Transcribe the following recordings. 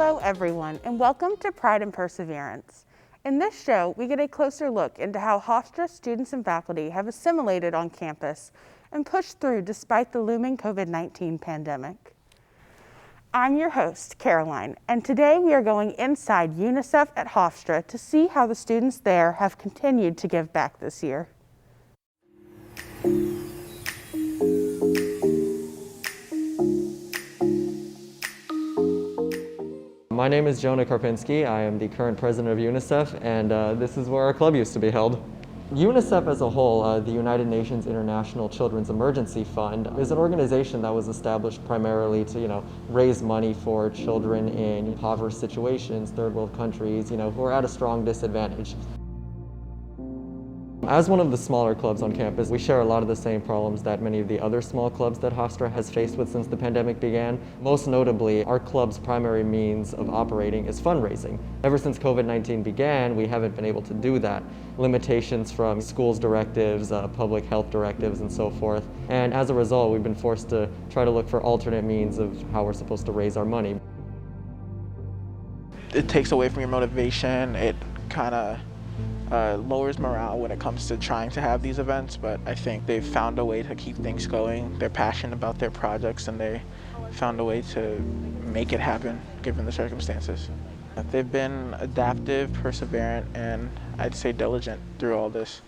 Hello everyone, and welcome to Pride and Perseverance. In this show, we get a closer look into how Hofstra students and faculty have assimilated on campus and pushed through despite the looming COVID-19 pandemic. I'm your host, Caroline, and today we are going inside UNICEF at Hofstra to see how the students there have continued to give back this year. My name is Jonah Karpinski. I am the current president of UNICEF, and this is where our club used to be held. UNICEF as a whole, the United Nations International Children's Emergency Fund, is an organization that was established primarily to, raise money for children in impoverished situations, third world countries, who are at a strong disadvantage. As one of the smaller clubs on campus, we share a lot of the same problems that many of the other small clubs that Hofstra has faced with since the pandemic began. Most notably, our club's primary means of operating is fundraising. Ever since COVID-19 began, we haven't been able to do that. Limitations from schools' directives, public health directives, and so forth. And as a result, we've been forced to try to look for alternate means of how we're supposed to raise our money. It takes away from your motivation. It kind of lowers morale when it comes to trying to have these events, but I think they've found a way to keep things going. They're passionate about their projects and they found a way to make it happen given the circumstances. They've been adaptive, perseverant, and I'd say diligent through all this.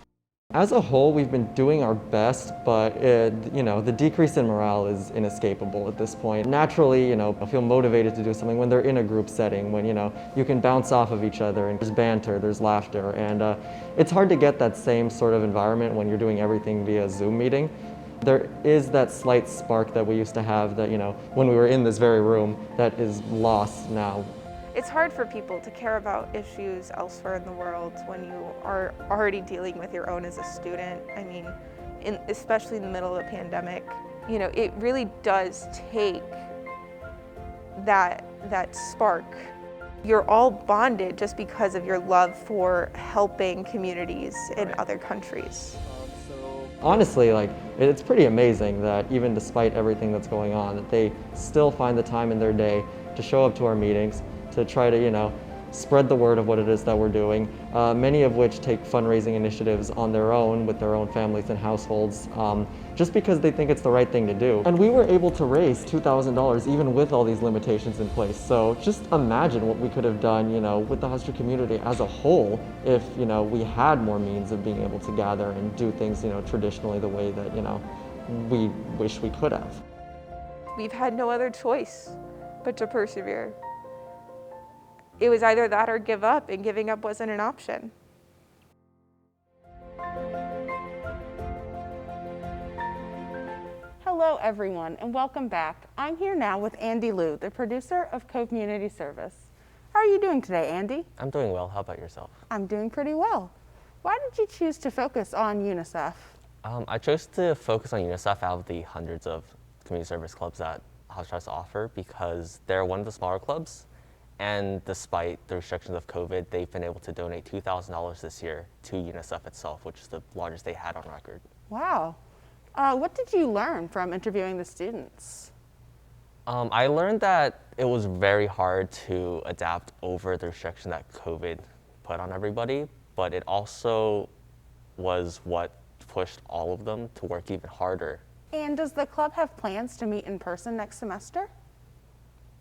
As a whole, we've been doing our best, but the decrease in morale is inescapable at this point. Naturally, I feel motivated to do something when they're in a group setting, when you can bounce off of each other and there's banter, there's laughter, and it's hard to get that same sort of environment when you're doing everything via Zoom meeting. There is that slight spark that we used to have that, when we were in this very room, that is lost now. It's hard for people to care about issues elsewhere in the world when you are already dealing with your own as a student. I mean, especially in the middle of a pandemic, it really does take that spark. You're all bonded just because of your love for helping communities in other countries. Honestly, it's pretty amazing that even despite everything that's going on, that they still find the time in their day to show up to our meetings, to try to, spread the word of what it is that we're doing, many of which take fundraising initiatives on their own with their own families and households, just because they think it's the right thing to do. And we were able to raise $2,000 even with all these limitations in place. So just imagine what we could have done, with the Hofstra community as a whole if, we had more means of being able to gather and do things, traditionally the way that, we wish we could have. We've had no other choice but to persevere. It was either that or give up, and giving up wasn't an option. Hello everyone, and welcome back. I'm here now with Andy Liu, the producer of COVmunity Service. How are you doing today, Andy? I'm doing well. How about yourself? I'm doing pretty well. Why did you choose to focus on UNICEF? I chose to focus on UNICEF out of the hundreds of community service clubs that Hofstra has to offer because they're one of the smaller clubs. And despite the restrictions of COVID, they've been able to donate $2,000 this year to UNICEF itself, which is the largest they had on record. Wow. What did you learn from interviewing the students? I learned that it was very hard to adapt over the restriction that COVID put on everybody, but it also was what pushed all of them to work even harder. And does the club have plans to meet in person next semester?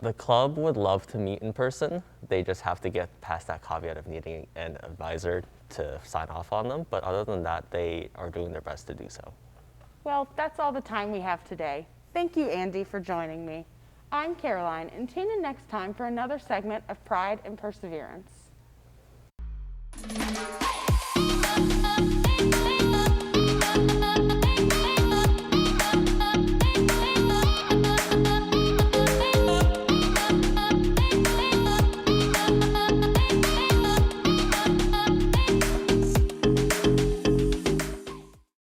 The club would love to meet in person. They just have to get past that caveat of needing an advisor to sign off on them. But other than that, they are doing their best to do so. Well, that's all the time we have today. Thank you, Andy, for joining me. I'm Caroline, and tune in next time for another segment of Pride and Perseverance.